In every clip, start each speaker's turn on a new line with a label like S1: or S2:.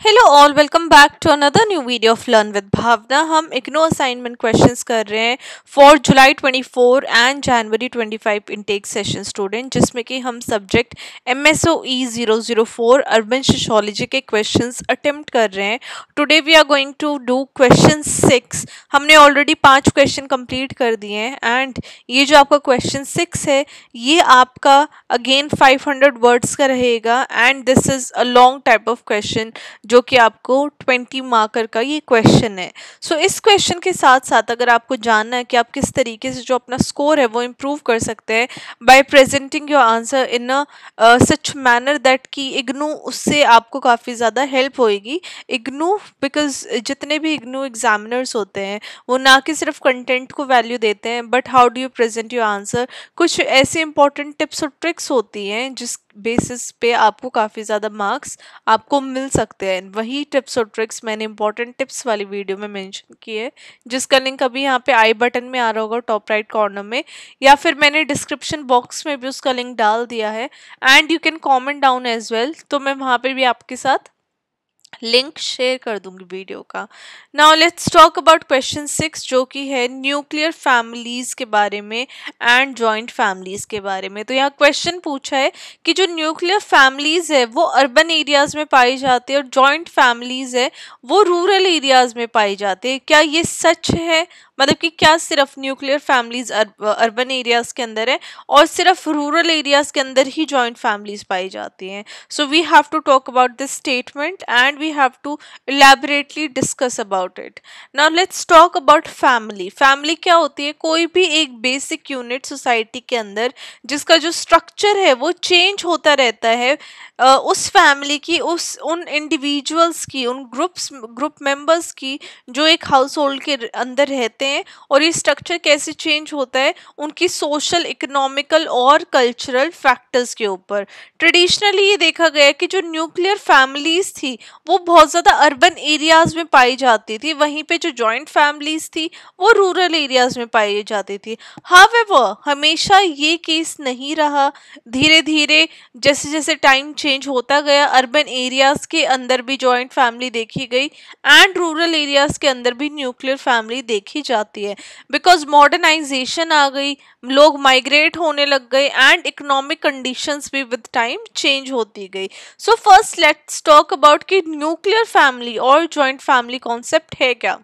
S1: Hello all, welcome back to another new video of learn with Bhavna. हम IGNOU assignment questions कर रहे हैं for July 24 and January 25 intake session student, जिसमें कि हम सब्जेक्ट MSOE 004 अर्बन सोशियोलॉजी के क्वेश्चंस अटेम्प्ट कर रहे हैं। Today we are going to do question 6। हमने ऑलरेडी 5 क्वेश्चन कंप्लीट कर दिए हैं एंड ये जो आपका क्वेश्चन 6 है ये आपका अगेन 500 वर्ड्स का रहेगा and this is a long type of question जो कि आपको 20 मार्कर का ये क्वेश्चन है। सो इस क्वेश्चन के साथ साथ अगर आपको जानना है कि आप किस तरीके से जो अपना स्कोर है वो इम्प्रूव कर सकते हैं bye presenting your answer in a such manner that कि इग्नू उससे आपको काफ़ी ज़्यादा हेल्प होएगी। इग्नू बिकॉज जितने भी इग्नू एग्जामिनर्स होते हैं वो ना कि सिर्फ कंटेंट को वैल्यू देते हैं but how do you present your answer. कुछ ऐसे इंपॉर्टेंट टिप्स और ट्रिक्स होती हैं जिस बेसिस पे आपको काफ़ी ज़्यादा मार्क्स आपको मिल सकते हैं। वही टिप्स और ट्रिक्स मैंने इंपॉर्टेंट टिप्स वाली वीडियो में मेंशन की है, जिसका लिंक अभी यहाँ पे आई बटन में आ रहा होगा टॉप राइट कॉर्नर में, या फिर मैंने डिस्क्रिप्शन बॉक्स में भी उसका लिंक डाल दिया है and you can comment down as well. तो मैं वहाँ पर भी आपके साथ लिंक शेयर कर दूंगी वीडियो का। Now let's talk about question 6 जो कि है न्यूक्लियर फैमिलीज के बारे में एंड जॉइंट फैमिलीज के बारे में। तो यहाँ क्वेश्चन पूछा है कि जो न्यूक्लियर फैमिलीज है वो अर्बन एरियाज में पाई जाती है और जॉइंट फैमिलीज है वो रूरल एरियाज में पाई जाती है। क्या ये सच है? मतलब कि क्या सिर्फ न्यूक्लियर फैमिलीज अर्बन एरियाज के अंदर है और सिर्फ रूरल एरियाज के अंदर ही जॉइंट फैमिलीज पाई जाती हैं? So we have to talk about this statement and we have to elaborately discuss about it. Now let's talk about family. Family क्या होती है? कोई भी एक बेसिक यूनिट सोसाइटी के अंदर जिसका जो स्ट्रक्चर है वो चेंज होता रहता है। उस फैमिली की उन इंडिविजुअल्स की उन ग्रुप मेंबर्स की जो एक हाउस होल्ड के अंदर रहते हैं, और ये स्ट्रक्चर कैसे चेंज होता है उनकी सोशल, इकोनॉमिकल और कल्चरल फैक्टर्स के ऊपर। ट्रेडिशनली ये देखा गया कि जो न्यूक्लियर फैमिलीज थी वो बहुत ज़्यादा अर्बन एरियाज में पाई जाती थी, वहीं पे जो जॉइंट फैमिलीज थी वो रूरल एरियाज में पाई जाती थी। हावेवर हमेशा ये केस नहीं रहा। धीरे धीरे जैसे जैसे टाइम चेंज होता गया अर्बन एरियाज के अंदर भी जॉइंट फैमिली देखी गई एंड रूरल एरियाज के अंदर भी न्यूक्लियर फैमिली देखी जाती है। बिकॉज मॉडर्नाइजेशन आ गई, लोग माइग्रेट होने लग गए एंड इकोनॉमिक कंडीशंस भी विद टाइम चेंज होती गई। So first let's talk about कि न्यूक्लियर फैमिली और जॉइंट फैमिली कॉन्सेप्ट है क्या।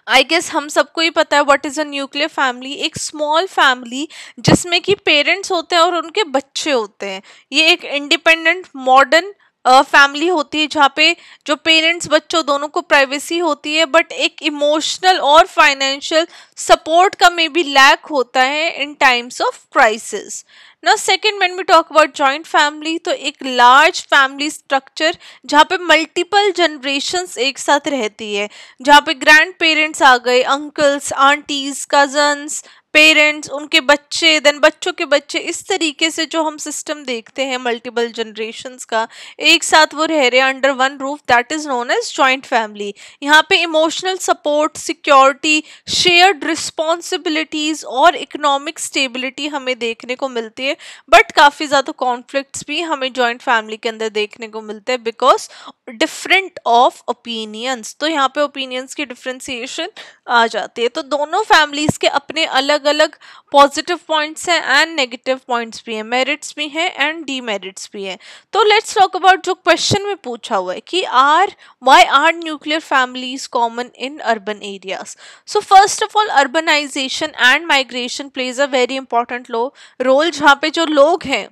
S1: आई गेस हम सबको ही पता है what is a nuclear family. एक स्मॉल फैमिली जिसमें कि पेरेंट्स होते हैं और उनके बच्चे होते हैं। ये एक इंडिपेंडेंट मॉडर्न फैमिली होती है जहाँ पे जो पेरेंट्स बच्चों दोनों को प्राइवेसी होती है बट एक इमोशनल और फाइनेंशियल सपोर्ट का मे बी लैक होता है इन टाइम्स ऑफ क्राइसिस। ना second, when we talk about joint family, तो एक लार्ज फैमिली स्ट्रक्चर जहाँ पे मल्टीपल जनरेशन्स एक साथ रहती है, जहाँ पे ग्रैंड पेरेंट्स आ गए, अंकल्स, आंटीज, कजन्स, पेरेंट्स, उनके बच्चे, देन बच्चों के बच्चे, इस तरीके से जो हम सिस्टम देखते हैं मल्टीपल जनरेशन्स का, एक साथ वो रह रहे हैं under one roof, that is known as joint family. यहाँ पे emotional support, security, shared responsibilities और इकोनॉमिक स्टेबिलिटी हमें देखने को मिलती है। बट काफ़ी ज़्यादा कॉन्फ्लिक्ट्स भी हमें जॉइंट फैमिली के अंदर देखने को मिलते हैं बिकॉज डिफरेंट ऑफ ओपिनियंस। तो यहाँ पे ओपिनियंस की डिफ्रेंसिएशन आ जाती है। तो दोनों फैमिलीज के अपने अलग अलग पॉजिटिव पॉइंट्स हैं एंड नेगेटिव पॉइंट्स भी हैं, मेरिट्स भी हैं एंड डीमेरिट्स भी हैं। तो लेट्स टॉक अबाउट जो क्वेश्चन में पूछा हुआ है कि why are nuclear families common in urban areas. So first of all urbanisation and migration plays a very important role, जहाँ पे जो लोग हैं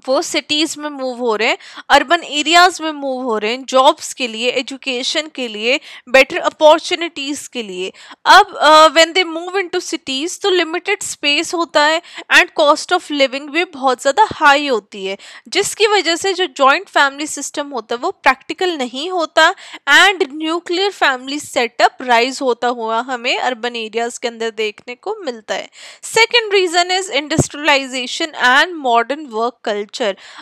S1: वो सिटीज में मूव हो रहे हैं, अर्बन एरियाज में मूव हो रहे हैं जॉब्स के लिए, एजुकेशन के लिए, बेटर अपॉर्चुनिटीज के लिए। अब when they move into cities तो लिमिटेड स्पेस होता है एंड कॉस्ट ऑफ लिविंग भी बहुत ज़्यादा हाई होती है, जिसकी वजह से जो जॉइंट फैमिली सिस्टम होता है वो प्रैक्टिकल नहीं होता and nuclear family setup rise होता हुआ हमें अर्बन एरियाज के अंदर देखने को मिलता है। Second reason is industrialisation and modern work culture.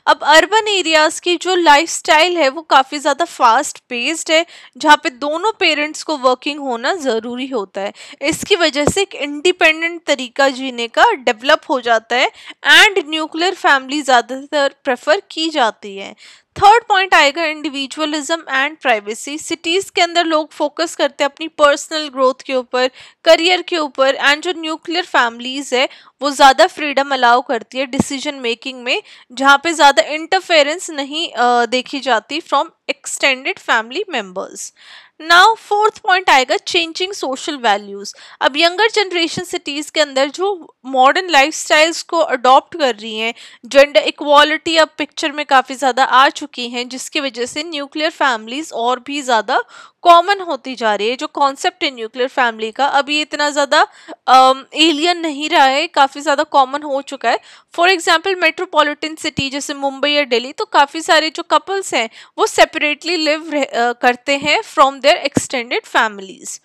S1: अब अर्बन एरियाज की जो लाइफस्टाइल है वो काफ़ी ज़्यादा फास्ट पेस्ड है, जहाँ पे दोनों पेरेंट्स को वर्किंग होना ज़रूरी होता है। इसकी वजह से एक इंडिपेंडेंट तरीका जीने का डेवलप हो जाता है एंड न्यूक्लियर फैमिली ज़्यादातर प्रेफर की जाती है। थर्ड पॉइंट आएगा इंडिविजुअलिज्म एंड प्राइवेसी। सिटीज के अंदर लोग फोकस करते हैं अपनी पर्सनल ग्रोथ के ऊपर, करियर के ऊपर, एंड जो न्यूक्लियर फैमिलीज है वो ज़्यादा फ्रीडम अलाउ करती है डिसीजन मेकिंग में, जहाँ पे ज़्यादा इंटरफेरेंस नहीं देखी जाती from extended family members. Now fourth point आएगा चेंजिंग सोशल वैल्यूज। अब यंगर जनरेशन सिटीज के अंदर जो मॉडर्न लाइफस्टाइल्स को अडॉप्ट कर रही हैं, जेंडर इक्वालिटी अब पिक्चर में काफ़ी ज़्यादा आ चुकी हैं, जिसकी वजह से न्यूक्लियर फैमिलीज और भी ज़्यादा कॉमन होती जा रही है। जो कॉन्सेप्ट है न्यूक्लियर फैमिली का अभी इतना ज़्यादा एलियन नहीं रहा है, काफ़ी ज़्यादा कॉमन हो चुका है। फॉर एग्जाम्पल मेट्रोपॉलिटन सिटी जैसे मुंबई या दिल्ली, तो काफ़ी सारे जो कपल्स हैं वो सेपरेटली लिव करते हैं फ्रॉम देयर एक्सटेंडेड फैमिलीज।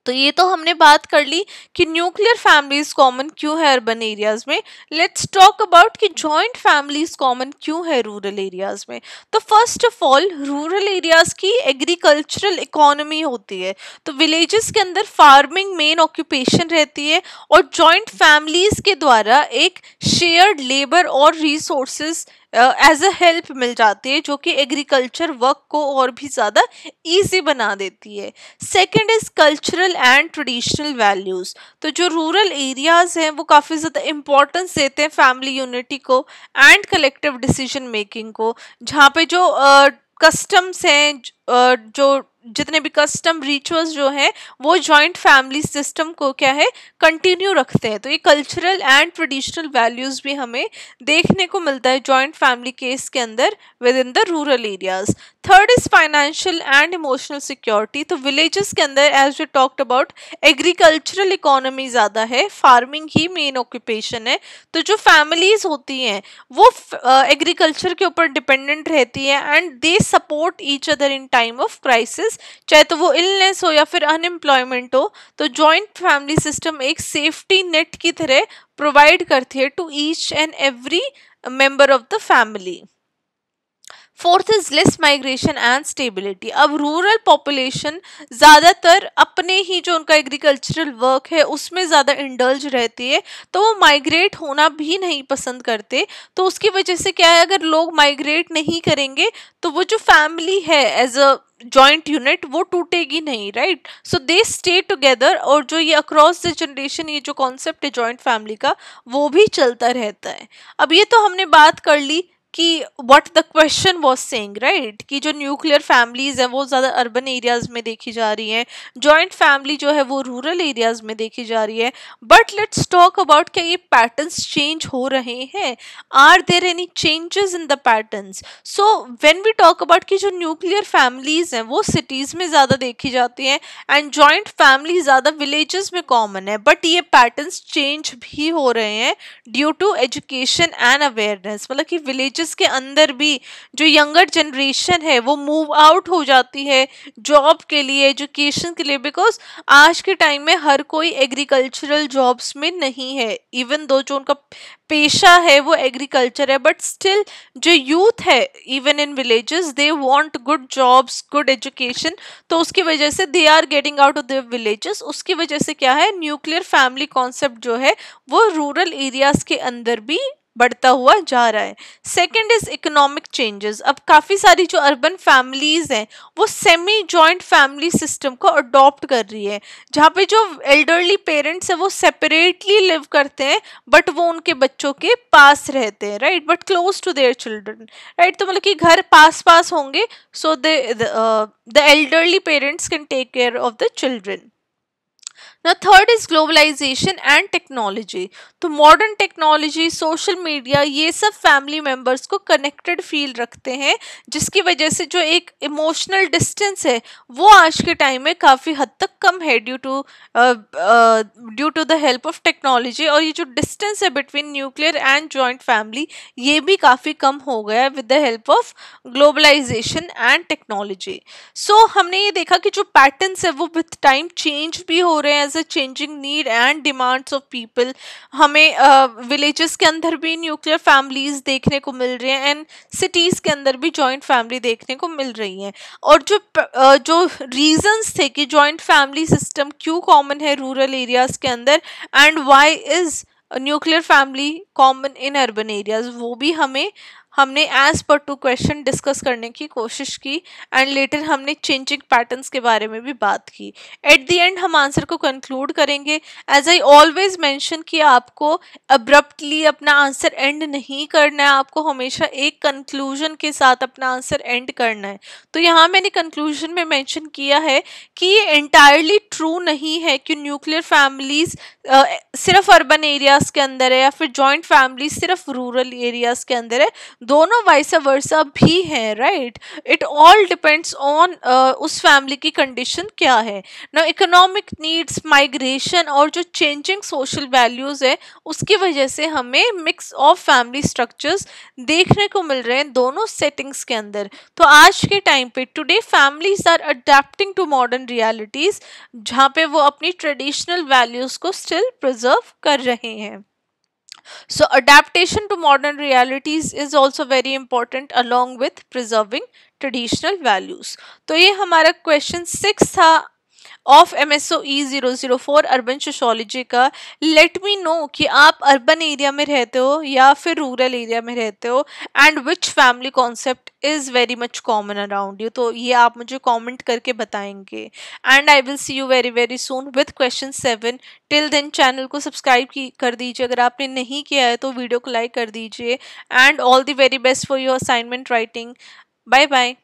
S1: तो ये तो हमने बात कर ली कि न्यूक्लियर फैमिलीज कॉमन क्यों है अर्बन एरियाज में। लेट्स टॉक अबाउट कि जॉइंट फैमिलीज कॉमन क्यों है रूरल एरियाज में। तो first of all rural areas की एग्रीकल्चरल इकोनॉमी होती है, तो विलेजेस के अंदर फार्मिंग मेन ऑक्यूपेशन रहती है और जॉइंट फैमिलीज के द्वारा एक शेयर्ड लेबर और रिसोर्सेज एज अ हेल्प मिल जाती है, जो कि एग्रीकल्चर वर्क को और भी ज़्यादा ईजी बना देती है। Second is cultural and traditional values. तो जो रूरल एरियाज हैं वो काफ़ी ज़्यादा इम्पोर्टेंस देते हैं फैमिली यूनिटी को एंड कलेक्टिव डिसीजन मेकिंग को, जहाँ पे जो कस्टम्स हैं, जो जितने भी कस्टम रिचुअल्स जो हैं वो जॉइंट फैमिली सिस्टम को क्या है कंटिन्यू रखते हैं। तो ये कल्चरल एंड ट्रेडिशनल वैल्यूज़ भी हमें देखने को मिलता है जॉइंट फैमिली केस के अंदर within the rural areas. Third is financial and emotional security. तो विलेजेस के अंदर as we talked about agricultural economy ज़्यादा है, फार्मिंग ही मेन ऑक्यूपेशन है, तो जो फैमिलीज होती हैं वो एग्रीकल्चर के ऊपर डिपेंडेंट रहती है and they support each other in time of crisis, चाहे तो वो इलनेस हो या फिर अनएम्प्लॉयमेंट हो। तो जॉइंट फैमिली सिस्टम एक सेफ्टी नेट की तरह प्रोवाइड करती है to each and every member of the family. Fourth is less migration and stability. अब रूरल पॉपुलेशन ज़्यादातर अपने ही जो उनका एग्रीकल्चरल वर्क है उसमें ज़्यादा इंडल्ज रहती है, तो वो माइग्रेट होना भी नहीं पसंद करते। तो उसकी वजह से क्या है, अगर लोग माइग्रेट नहीं करेंगे तो वो जो फैमिली है एज अ जॉइंट यूनिट वो टूटेगी नहीं, right. So they stay together, और जो ये अक्रॉस द जनरेशन ये जो कॉन्सेप्ट है जॉइंट फैमिली का वो भी चलता रहता है। अब ये तो हमने बात कर ली कि what the question was saying, right, कि जो न्यूक्लियर फैमिलीज हैं वो ज़्यादा अर्बन एरियाज में देखी जा रही हैं, जॉइंट फैमिली जो है वो रूरल एरियाज में देखी जा रही है। बट लेट्स टॉक अबाउट क्या ये पैटर्न्स चेंज हो रहे हैं, are there any changes in the patterns. So when we talk about कि जो न्यूक्लियर फैमिलीज हैं वो सिटीज़ में ज़्यादा देखी जाती हैं एंड जॉइंट फैमिली ज़्यादा विलेजेस में कॉमन है, बट ये पैटर्न्स चेंज भी हो रहे हैं due to education and awareness. मतलब कि विलेजेस के अंदर भी जो यंगर जनरेशन है वो मूव आउट हो जाती है जॉब के लिए, एजुकेशन के लिए, बिकॉज आज के टाइम में हर कोई एग्रीकल्चरल जॉब्स में नहीं है। इवन दो जो उनका पेशा है वो एग्रीकल्चर है, बट स्टिल जो यूथ है even in villages they want good jobs, good education, तो उसकी वजह से they are getting out of the villages. उसकी वजह से क्या है, न्यूक्लियर फैमिली कॉन्सेप्ट जो है वो रूरल एरियाज के अंदर भी बढ़ता हुआ जा रहा है। Second is economic changes. अब काफ़ी सारी जो अर्बन फैमिलीज हैं वो सेमी जॉइंट फैमिली सिस्टम को अडॉप्ट कर रही है, जहाँ पे जो एल्डरली पेरेंट्स हैं वो सेपरेटली लिव करते हैं बट वो उनके बच्चों के पास रहते हैं, right, but close to their children, right. तो मतलब कि घर पास पास होंगे, so the elderly parents can take care of the children. ना third is globalization and technology. तो मॉडर्न टेक्नोलॉजी, सोशल मीडिया, ये सब फैमिली मेम्बर्स को कनेक्टेड फील रखते हैं, जिसकी वजह से जो एक इमोशनल डिस्टेंस है वो आज के टाइम में काफ़ी हद तक कम है due to the help of technology. और ये जो डिस्टेंस है between nuclear and joint family ये भी काफ़ी कम हो गया है with the help of globalization and technology. So हमने ये देखा कि जो पैटर्न्स है वो विथ टाइम चेंज भी हो रहे हैं as a changing need and demands of people. हमें विलेजेस के अंदर भी न्यूक्लियर फैमिलीज देखने को मिल रही हैं एंड सिटीज़ के अंदर भी जॉइंट फैमिली देखने को मिल रही हैं। और जो रीजंस थे कि जॉइंट फैमिली सिस्टम क्यों कॉमन है रूरल एरियाज के अंदर and why is nuclear family common in urban areas, वो भी हमें हमने as per to question discuss करने की कोशिश की एंड लेटर हमने चेंजिंग पैटर्न्स के बारे में भी बात की। एट द एंड हम आंसर को कंक्लूड करेंगे। एज आई ऑलवेज मेंशन कि आपको अब्रप्टली अपना आंसर एंड नहीं करना है, आपको हमेशा एक कंक्लूजन के साथ अपना आंसर एंड करना है। तो यहाँ मैंने कंक्लूजन में मेंशन किया है कि ये एंटायरली ट्रू नहीं है कि न्यूक्लियर फैमिलीज सिर्फ अर्बन एरियाज के अंदर है या फिर जॉइंट फैमिली सिर्फ रूरल एरियाज के अंदर है, दोनों वाइस वर्सा भी है, right. It all depends on उस फैमिली की कंडीशन क्या है ना। इकोनॉमिक नीड्स, माइग्रेशन और जो चेंजिंग सोशल वैल्यूज है उसकी वजह से हमें मिक्स ऑफ फैमिली स्ट्रक्चर्स देखने को मिल रहे हैं दोनों सेटिंग्स के अंदर। तो आज के टाइम पे today families are adapting to modern realities, जहाँ पे वो अपनी ट्रेडिशनल वैल्यूज को स्टिल प्रिजर्व कर रहे हैं। So adaptation to modern realities is also very important along with preserving traditional values. तो ये हमारा क्वेश्चन 6 था ऑफ MSOE 004 अर्बन सोशोलॉजी का। लेट मी नो कि आप अर्बन एरिया में रहते हो या फिर रूरल एरिया में रहते हो and which family concept is very much common around you. तो ये आप मुझे कमेंट करके बताएंगे and I will see you very very soon with question 7। Till then channel को सब्सक्राइब कर दीजिए, अगर आपने नहीं किया है तो वीडियो को लाइक कर दीजिए and all the very best for your assignment writing. Bye bye.